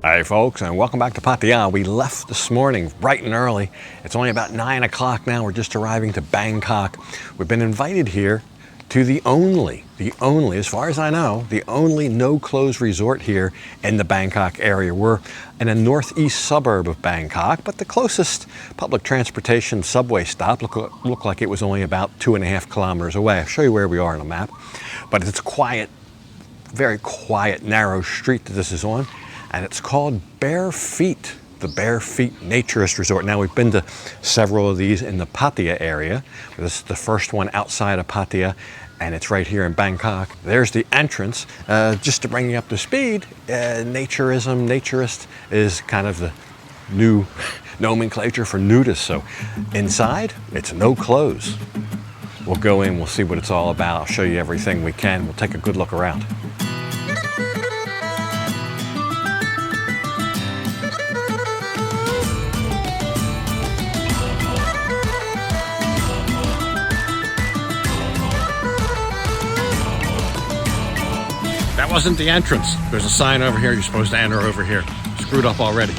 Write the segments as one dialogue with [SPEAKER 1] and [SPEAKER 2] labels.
[SPEAKER 1] Hey folks, and welcome back to Pattaya. We left this morning bright and early. It's only about 9 o'clock now. We're just arriving to Bangkok. We've been invited here to the only, as far as I know, the only no-close resort here in the Bangkok area. We're in a northeast suburb of Bangkok, but the closest public transportation subway stop looked like it was only about 2.5 kilometers away. I'll show you where we are on a map. But it's quiet, very quiet, narrow street that this is on. And it's called Bare Feet, the Bare Feet Naturist Resort. Now, we've been to several of these in the Pattaya area. This is the first one outside of Pattaya, and it's right here in Bangkok. There's the entrance. Just to bring you up to speed, naturist is kind of the new nomenclature for nudists. So inside, it's no clothes. We'll go in, we'll see what it's all about. I'll show you everything we can. We'll take a good look around. That wasn't the entrance. There's a sign over here. You're supposed to enter over here. Screwed up already.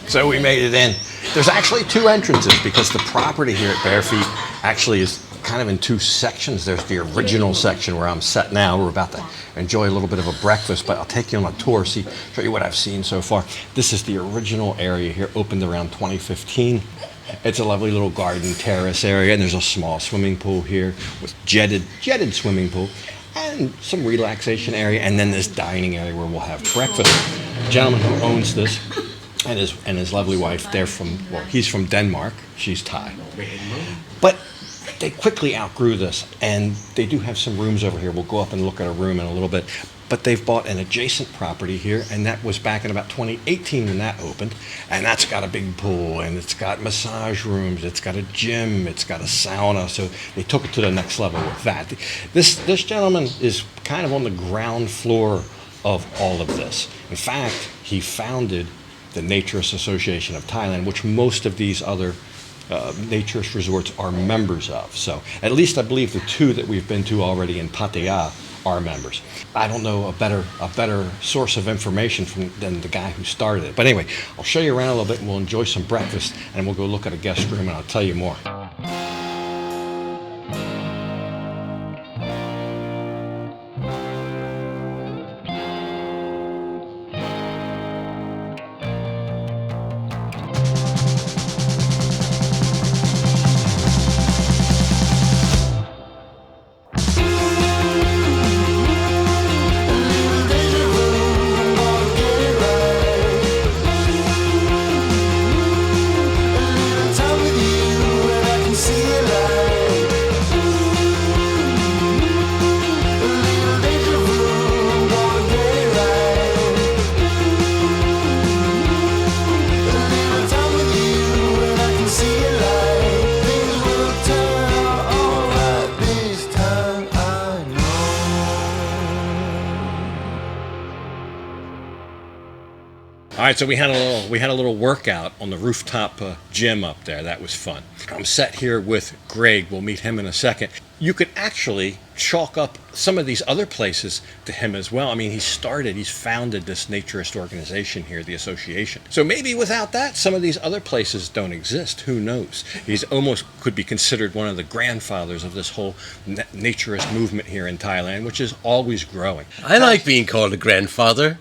[SPEAKER 1] So we made it in. There's actually two entrances because the property here at Bare Feet actually is kind of in two sections. There's the original section where I'm set now. We're about to enjoy a little bit of a breakfast, but I'll take you on a tour, show you what I've seen so far. This is the original area here, opened around 2015. It's a lovely little garden terrace area, and there's a small swimming pool here with jetted swimming pool and some relaxation area, and then this dining area where we'll have breakfast. The gentleman who owns this and his lovely wife, he's from Denmark, she's Thai. But they quickly outgrew this, and they do have some rooms over here. We'll go up and look at a room in a little bit. But they've bought an adjacent property here, and that was back in about 2018 when that opened. And that's got a big pool, and it's got massage rooms, it's got a gym, it's got a sauna. So they took it to the next level with that. This gentleman is kind of on the ground floor of all of this. In fact, he founded the Naturist Association of Thailand, which most of these other naturist resorts are members of. So at least I believe the two that we've been to already in Pattaya are members. I don't know a better source of information than the guy who started it. But anyway, I'll show you around a little bit, and we'll enjoy some breakfast, and we'll go look at a guest room, and I'll tell you more. All right, so we had a little workout on the rooftop gym up there. That was fun. I'm set here with Greg. We'll meet him in a second. You could actually chalk up some of these other places to him as well. I mean, he's founded this naturist organization here, the association. So maybe without that, some of these other places don't exist. Who knows? He's almost could be considered one of the grandfathers of this whole naturist movement here in Thailand, which is always growing.
[SPEAKER 2] I like being called a grandfather.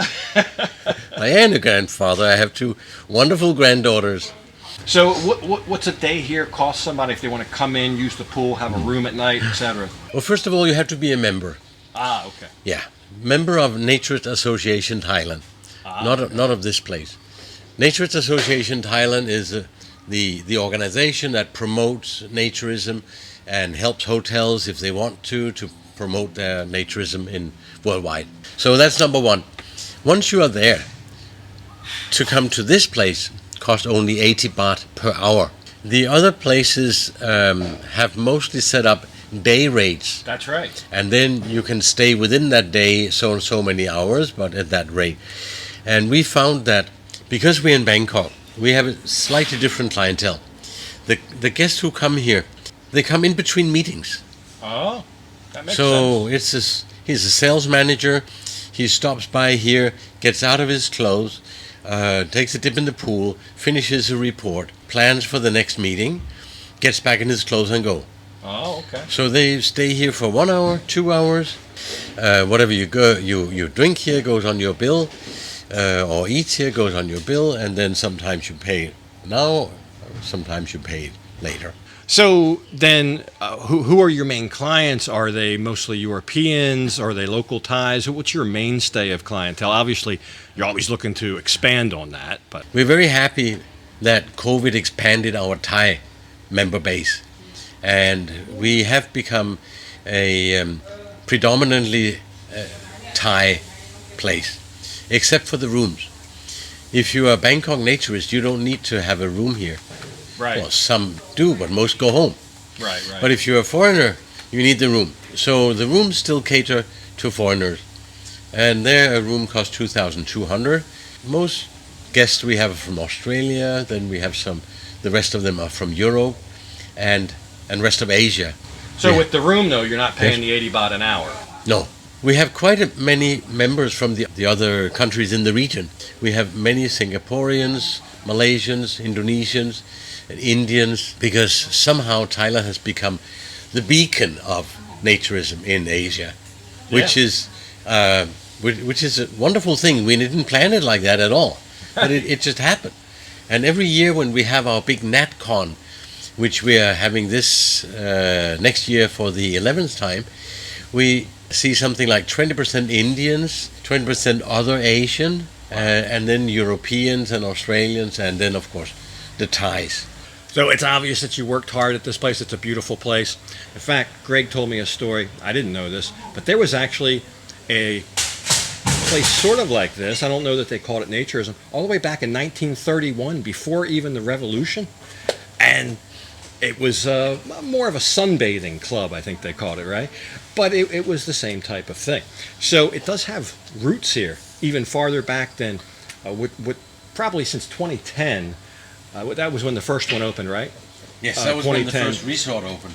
[SPEAKER 2] I am a grandfather. I have two wonderful granddaughters.
[SPEAKER 1] So what's a day here cost somebody if they want to come in, use the pool, have a room at night, etc.?
[SPEAKER 2] Well, first of all, you have to be a member.
[SPEAKER 1] Ah, okay.
[SPEAKER 2] Yeah, member of Naturist Association Thailand, not of this place. Naturist Association Thailand is the organization that promotes naturism and helps hotels if they want to promote their naturism in worldwide. So that's number one. Once you are there, to come to this place cost only 80 baht per hour. The other places have mostly set up day rates,
[SPEAKER 1] That's right.
[SPEAKER 2] and then you can stay within that day so and so many hours, but at that rate. And we found that because we're in Bangkok, we have a slightly different clientele. The guests who come here, they come in between meetings.
[SPEAKER 1] Oh, that makes sense.
[SPEAKER 2] So he's a sales manager. He stops by here, gets out of his clothes, takes a dip in the pool, finishes a report, plans for the next meeting, gets back in his clothes and go.
[SPEAKER 1] Oh, okay.
[SPEAKER 2] So they stay here for 1 hour, 2 hours. Whatever you drink here goes on your bill, or eat here goes on your bill, and then sometimes you pay now, sometimes you pay later.
[SPEAKER 1] So then, who are your main clients? Are they mostly Europeans? Are they local Thais? What's your mainstay of clientele? Obviously, you're always looking to expand on that, but
[SPEAKER 2] We're very happy that COVID expanded our Thai member base, and we have become a predominantly Thai place, except for the rooms. If you are a Bangkok naturist, you don't need to have a room here.
[SPEAKER 1] right,
[SPEAKER 2] Well, some do, but most go home.
[SPEAKER 1] right.
[SPEAKER 2] But if you're a foreigner, you need the room. So the rooms still cater to foreigners, and there a room costs 2,200. Most guests we have are from Australia. Then we have some. The rest of them are from Europe, and rest of Asia.
[SPEAKER 1] So
[SPEAKER 2] Yeah.
[SPEAKER 1] with the room, though, you're not paying
[SPEAKER 2] Yes.
[SPEAKER 1] the 80 baht an hour.
[SPEAKER 2] No, we have quite many members from the other countries in the region. We have many Singaporeans, Malaysians, Indonesians, and Indians, because somehow Thailand has become the beacon of naturism in Asia, which is a wonderful thing. We didn't plan it like that at all, but it just happened. And every year when we have our big NatCon, which we are having this next year for the 11th time, we see something like 20% Indians, 20% other Asian, and then Europeans and Australians, and then of course the Thais.
[SPEAKER 1] So it's obvious that you worked hard at this place. It's a beautiful place. In fact, Greg told me a story. I didn't know this, but there was actually a place sort of like this. I don't know that they called it naturism, all the way back in 1931, before even the revolution. And it was more of a sunbathing club, I think they called it, right? But it was the same type of thing. So it does have roots here, even farther back than probably since 2010. That was when the first one opened, right?
[SPEAKER 2] Yes, that was when the
[SPEAKER 1] 2010.
[SPEAKER 2] first resort opened.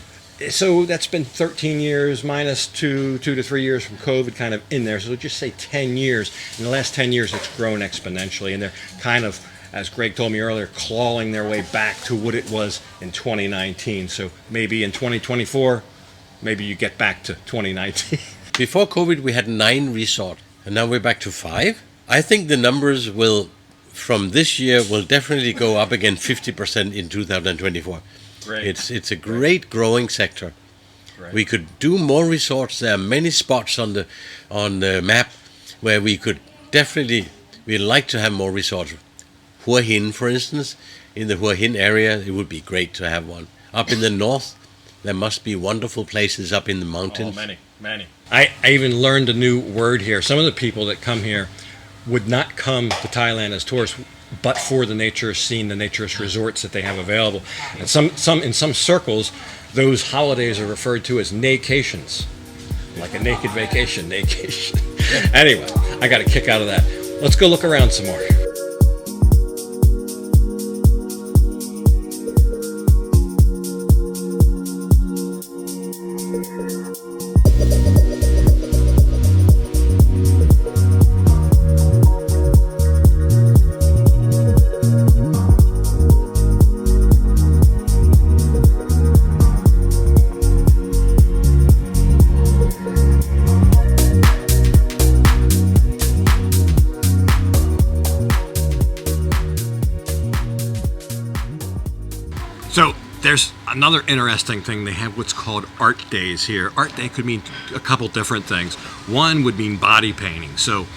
[SPEAKER 1] So that's been 13 years minus 2 to 3 years from COVID kind of in there. So just say 10 years. In the last 10 years, it's grown exponentially. And they're kind of, as Greg told me earlier, clawing their way back to what it was in 2019. So maybe in 2024, maybe you get back to 2019.
[SPEAKER 2] Before COVID, we had 9 resorts, and now we're back to 5. I think the numbers from this year will definitely go up again 50% in 2024.
[SPEAKER 1] Great.
[SPEAKER 2] It's a great growing sector.
[SPEAKER 1] Right.
[SPEAKER 2] We could do more resorts. There are many spots on the map where we could definitely. We'd like to have more resorts. Hua Hin, for instance, in the Hua Hin area, it would be great to have one. Up in the north, there must be wonderful places up in the mountains.
[SPEAKER 1] Oh, many. I even learned a new word here. Some of the people that come here would not come to Thailand as tourists, but for the naturist scene, the naturist resorts that they have available. And in some circles, those holidays are referred to as naycations, like a naked vacation, naycation. Anyway, I got a kick out of that. Let's go look around some more. So there's another interesting thing. They have what's called art days here. Art day could mean a couple different things. One would mean body painting. So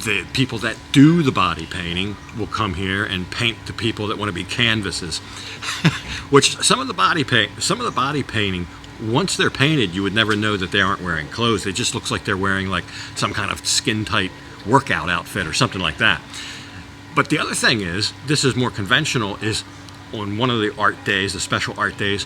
[SPEAKER 1] the people that do the body painting will come here and paint the people that want to be canvases. Which some of the body painting, once they're painted, you would never know that they aren't wearing clothes. It just looks like they're wearing like some kind of skin tight workout outfit or something like that. But the other thing is, this is more conventional, is on one of the art days, the special art days,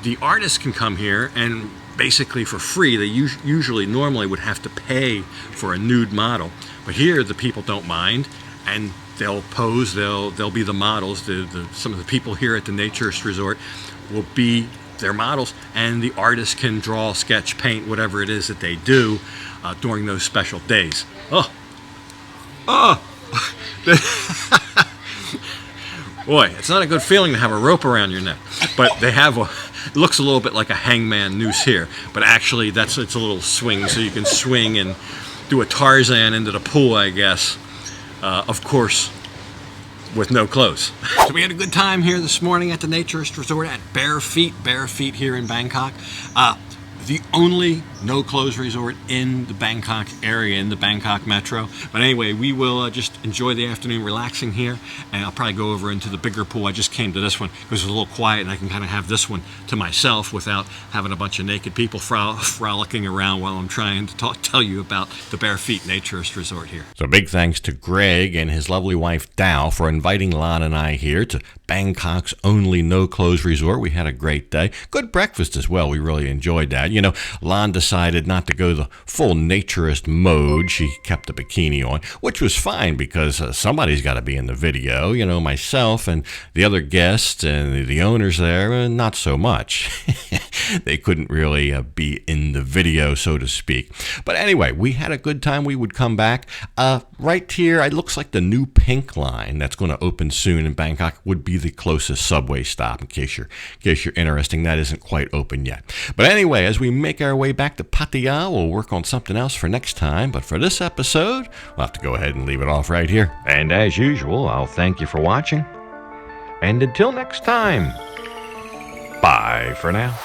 [SPEAKER 1] the artists can come here and basically for free. They usually normally would have to pay for a nude model, but here the people don't mind, and they'll pose. They'll be the models. Some of the people here at the Naturist Resort will be their models, and the artists can draw, sketch, paint, whatever it is that they do during those special days. Oh. Boy, it's not a good feeling to have a rope around your neck, but they have it looks a little bit like a hangman noose here, but actually it's a little swing, so you can swing and do a Tarzan into the pool, I guess. Of course, with no clothes. So we had a good time here this morning at the Naturist Resort at Bare Feet here in Bangkok. The only no clothes resort in the Bangkok area, in the Bangkok metro. But anyway, we will just enjoy the afternoon relaxing here, and I'll probably go over into the bigger pool. I just came to this one because it was a little quiet, and I can kind of have this one to myself without having a bunch of naked people frolicking around while I'm trying to tell you about the Bare Feet Naturist Resort here. So big thanks to Greg and his lovely wife Dow for inviting Lon and I here to Bangkok's only no clothes resort. We had a great day. Good breakfast as well. We really enjoyed that. You know, Lon decided not to go the full naturist mode. She kept the bikini on, which was fine because somebody's got to be in the video. You know, myself and the other guests and the owners there, not so much. They couldn't really be in the video, so to speak. But anyway, we had a good time. We would come back. Right here, it looks like the new Pink Line that's going to open soon in Bangkok would be the closest subway stop, in case you're interested. That isn't quite open yet. But anyway, as we make our way back to Pattaya, we'll work on something else for next time. But for this episode, we'll have to go ahead and leave it off right here. And as usual, I'll thank you for watching. And until next time, bye for now.